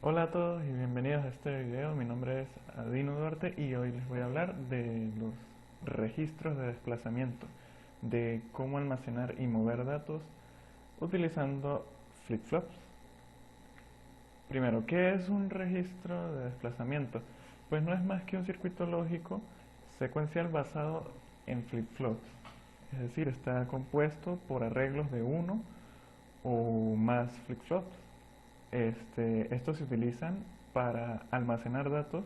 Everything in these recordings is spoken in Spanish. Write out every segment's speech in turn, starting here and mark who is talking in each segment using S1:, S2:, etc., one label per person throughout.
S1: Hola a todos y bienvenidos a este video. Mi nombre es Adino Duarte y hoy les voy a hablar de los registros de desplazamiento, de cómo almacenar y mover datos utilizando flip-flops. Primero, ¿qué es un registro de desplazamiento? Pues no es más que un circuito lógico secuencial basado en flip-flops. Es decir, está compuesto por arreglos de uno o más flip-flops. Estos se utilizan para almacenar datos,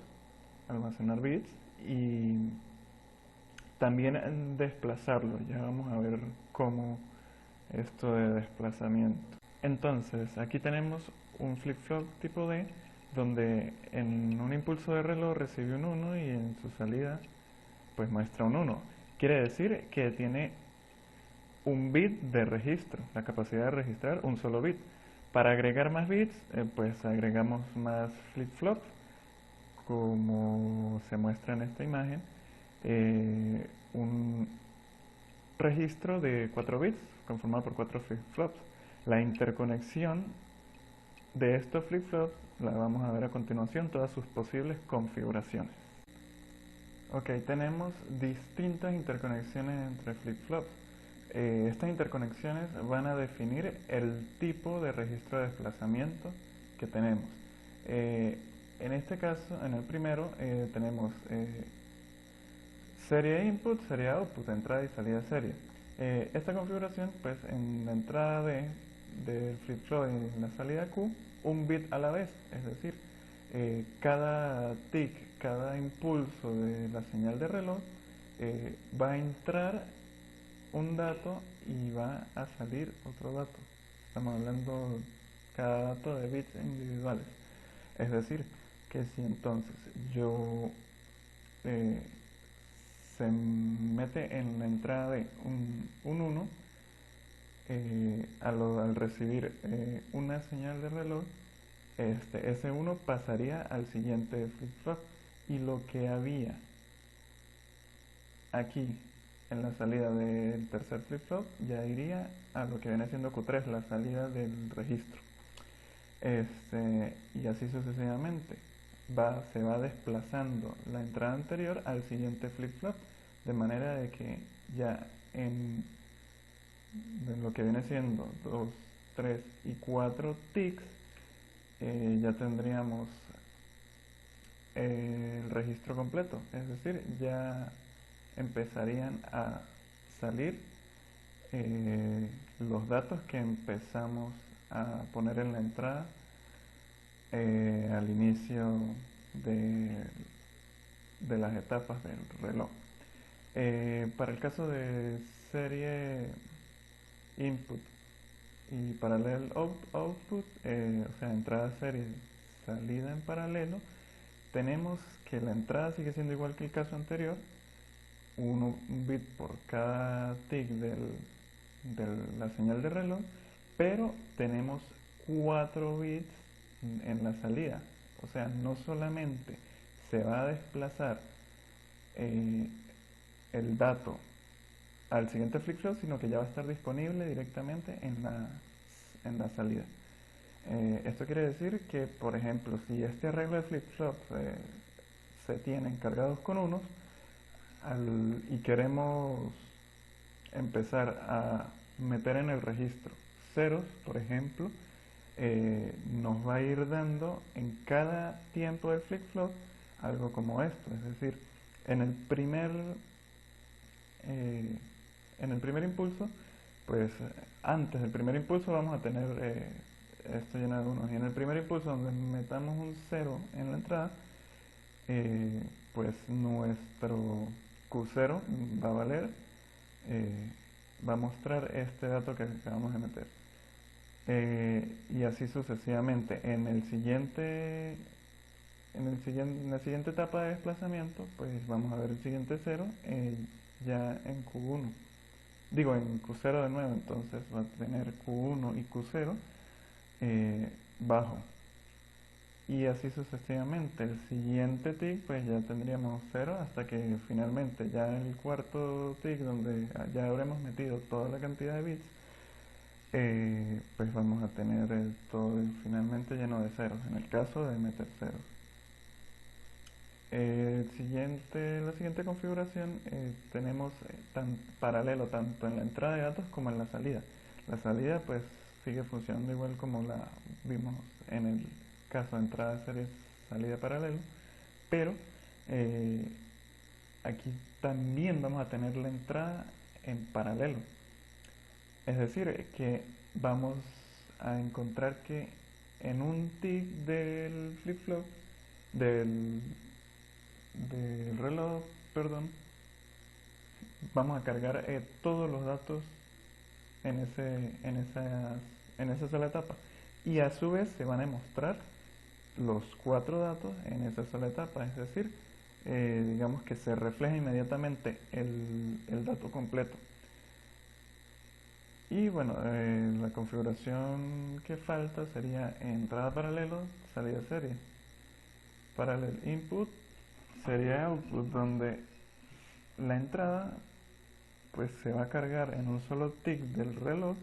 S1: almacenar bits y también desplazarlos. Ya vamos a ver cómo esto de desplazamiento. Entonces, aquí tenemos un flip-flop tipo D, donde en un impulso de reloj recibe un 1 y en su salida pues muestra un 1. Quiere decir que tiene un bit de registro, la capacidad de registrar un solo bit. Para agregar más bits, pues agregamos más flip-flops, como se muestra en esta imagen, un registro de 4 bits conformado por 4 flip-flops. La interconexión de estos flip-flops la vamos a ver a continuación, todas sus posibles configuraciones. Ok, tenemos distintas interconexiones entre flip-flops. Estas interconexiones van a definir el tipo de registro de desplazamiento que tenemos. En este caso, en el primero, tenemos serie input, serie output, entrada y salida serie. Esta configuración, pues en la entrada del flip-flop y en la salida Q, un bit a la vez, es decir, cada tick, cada impulso de la señal de reloj va a entrar un dato y va a salir otro dato. Estamos hablando cada dato de bits individuales. Es decir, que si entonces yo se mete en la entrada de un 1 al recibir una señal de reloj, ese 1 pasaría al siguiente flip-flop y lo que había aquí en la salida del tercer flip-flop ya iría a lo que viene siendo Q3, la salida del registro. Y así sucesivamente. Se va desplazando la entrada anterior al siguiente flip-flop, de manera de que ya de lo que viene siendo 2, 3 y 4 ticks, ya tendríamos el registro completo, es decir, ya empezarían a salir los datos que empezamos a poner en la entrada al inicio de las etapas del reloj. Para el caso de serie input y paralel output, o sea, entrada serie, salida en paralelo, tenemos que la entrada sigue siendo igual que el caso anterior, un bit por cada tick de la señal de reloj, pero tenemos 4 bits en la salida. O sea, no solamente se va a desplazar el dato al siguiente flip-flop, sino que ya va a estar disponible directamente en la salida. Esto quiere decir que, por ejemplo, si este arreglo de flip-flops se tienen cargados con unos y queremos empezar a meter en el registro ceros, por ejemplo, nos va a ir dando en cada tiempo del flip-flop algo como esto, es decir, en el primer impulso, pues antes del primer impulso vamos a tener esto lleno de unos, y en el primer impulso donde metamos un 0 en la entrada, pues nuestro Q0 va a valer, va a mostrar este dato que acabamos de meter. Y así sucesivamente. En la siguiente etapa de desplazamiento, pues vamos a ver el siguiente 0 ya en Q1. Digo, en Q0 de nuevo, entonces va a tener Q1 y Q0 bajo. Y así sucesivamente. El siguiente tick, pues ya tendríamos 0 hasta que finalmente ya el cuarto tick, donde ya habremos metido toda la cantidad de bits, pues vamos a tener todo finalmente lleno de ceros, en el caso de meter ceros. La siguiente configuración tenemos paralelo tanto en la entrada de datos como en la salida. La salida pues sigue funcionando igual como la vimos en el caso de entrada de serie, salida paralelo, pero aquí también vamos a tener la entrada en paralelo. Es decir, que vamos a encontrar que en un tick del flip-flop, del reloj, perdón, vamos a cargar todos los datos en esa sola etapa, y a su vez se van a mostrar los 4 datos en esa sola etapa, es decir, digamos que se refleja inmediatamente el dato completo. Y bueno, la configuración que falta sería entrada paralelo, salida serie. Parallel input sería output, donde la entrada pues se va a cargar en un solo tick del reloj.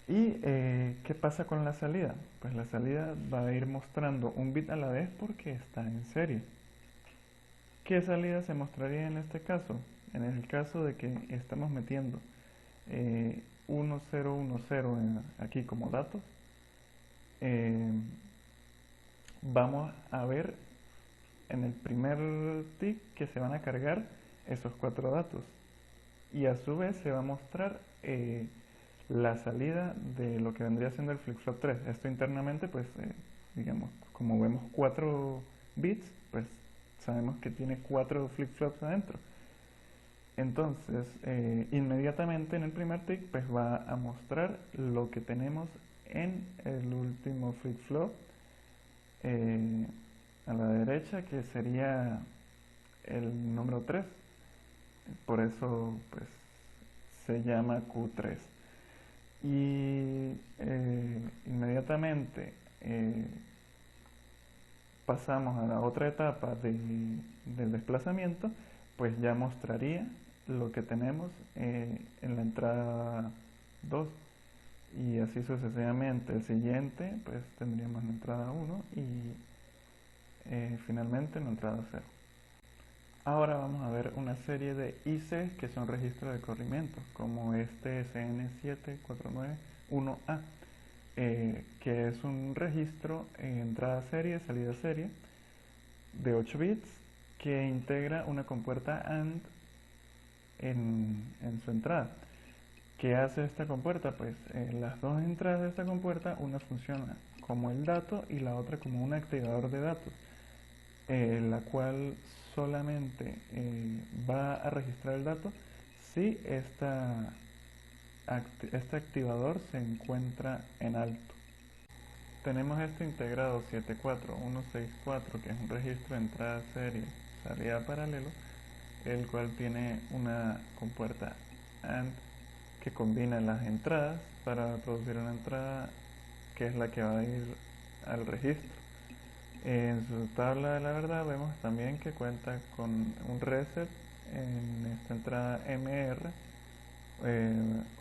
S1: ¿Y qué pasa con la salida? Pues la salida va a ir mostrando un bit a la vez porque está en serie. ¿Qué salida se mostraría en este caso? En el caso de que estamos metiendo 1010 aquí como datos, vamos a ver en el primer tick que se van a cargar esos 4 datos, y a su vez se va a mostrar la salida de lo que vendría siendo el flip-flop 3. Esto internamente, pues, digamos, como vemos 4 bits, pues sabemos que tiene 4 flip-flops adentro. Entonces, inmediatamente en el primer tick, pues va a mostrar lo que tenemos en el último flip-flop a la derecha, que sería el número 3. Por eso, pues, se llama Q3. Y inmediatamente pasamos a la otra etapa del desplazamiento, pues ya mostraría lo que tenemos en la entrada 2, y así sucesivamente. El siguiente pues tendríamos la entrada 1 y finalmente la entrada 0. Ahora vamos a ver una serie de ICs que son registros de corrimiento, como este SN7491A, que es un registro entrada serie, salida serie, de 8 bits, que integra una compuerta AND en su entrada. ¿Qué hace esta compuerta? Pues las dos entradas de esta compuerta, una funciona como el dato y la otra como un activador de datos, la cual solamente va a registrar el dato si este activador se encuentra en alto. Tenemos este integrado 74164, que es un registro de entrada serie, salida paralelo, el cual tiene una compuerta AND que combina las entradas para producir una entrada que es la que va a ir al registro. En su tabla de la verdad vemos también que cuenta con un reset en esta entrada MR,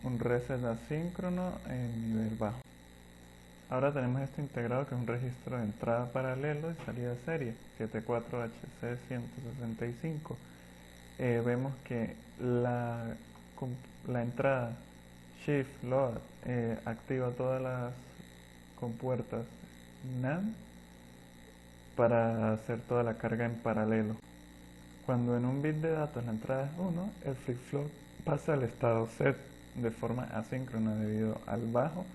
S1: un reset asíncrono en nivel bajo. Ahora tenemos este integrado, que es un registro de entrada paralelo y salida serie, 74HC165. Vemos que la entrada Shift Load activa todas las compuertas NAND para hacer toda la carga en paralelo. Cuando en un bit de datos la entrada es 1, el flip-flop pasa al estado set de forma asíncrona debido al bajo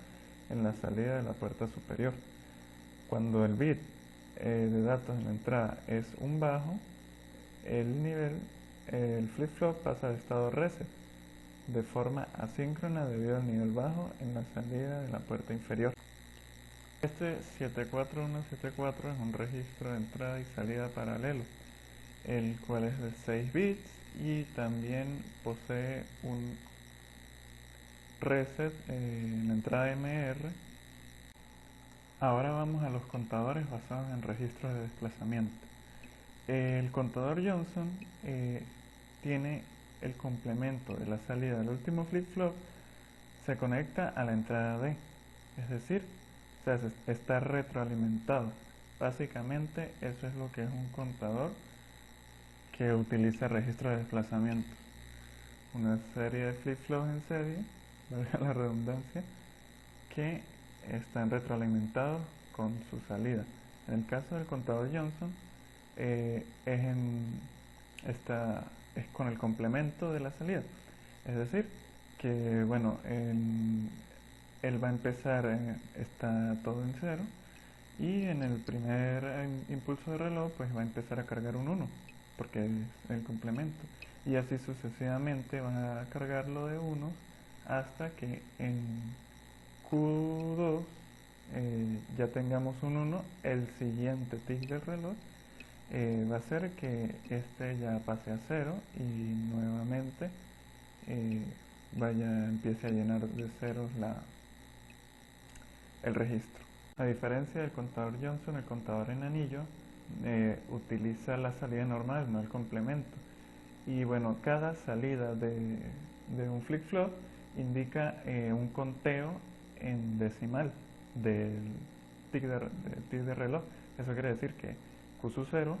S1: en la salida de la puerta superior. Cuando el bit de datos en la entrada es un bajo, el flip-flop pasa al estado reset de forma asíncrona debido al nivel bajo en la salida de la puerta inferior. Este 74174 es un registro de entrada y salida paralelo, el cual es de 6 bits y también posee un reset en la entrada MR. Ahora vamos a los contadores basados en registros de desplazamiento. El contador Johnson tiene el complemento de la salida del último flip-flop, se conecta a la entrada D, es decir, está retroalimentado. Básicamente eso es lo que es un contador que utiliza registro de desplazamiento. Una serie de flip-flops en serie, valga la redundancia, que están retroalimentados con su salida. En el caso del contador Johnson, es con el complemento de la salida. Es decir, que bueno, él va a empezar, está todo en cero, y en el primer impulso de reloj pues va a empezar a cargar un 1, porque es el complemento. Y así sucesivamente van a cargarlo de 1 hasta que en Q2 ya tengamos un 1, el siguiente tic del reloj va a ser que este ya pase a 0 y nuevamente empiece a llenar de ceros el registro. A diferencia del contador Johnson, el contador en anillo utiliza la salida normal, no el complemento. Y bueno, cada salida de un flip-flop indica un conteo en decimal del tic de reloj. Eso quiere decir que Q 0,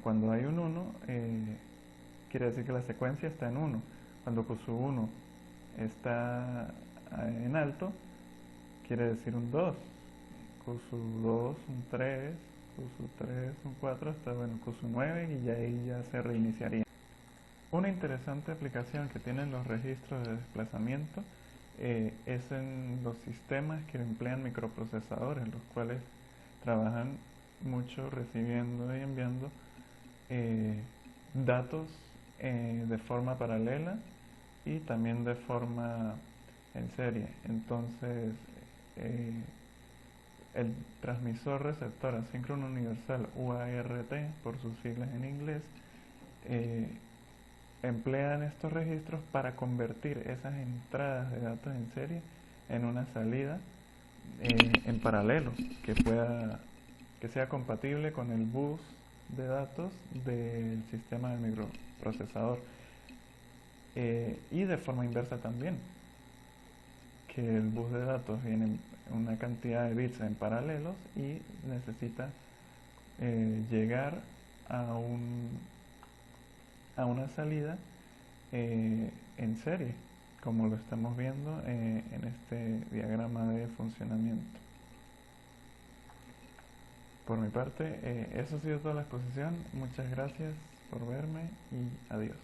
S1: cuando hay un 1, quiere decir que la secuencia está en 1. Cuando Q 1 está en alto, quiere decir un 2. Q 2, un 3, Q 3, un 4, hasta bueno, Q 9 y ahí ya se reiniciaría. Una interesante aplicación que tienen los registros de desplazamiento es en los sistemas que emplean microprocesadores, los cuales trabajan mucho recibiendo y enviando datos de forma paralela y también de forma en serie. Entonces, el transmisor receptor asíncrono universal, UART por sus siglas en inglés, emplean estos registros para convertir esas entradas de datos en serie en una salida en paralelo que sea compatible con el bus de datos del sistema del microprocesador, y de forma inversa también, que el bus de datos viene una cantidad de bits en paralelos y necesita llegar a una salida en serie, como lo estamos viendo en este diagrama de funcionamiento. Por mi parte, eso ha sido toda la exposición. Muchas gracias por verme y adiós.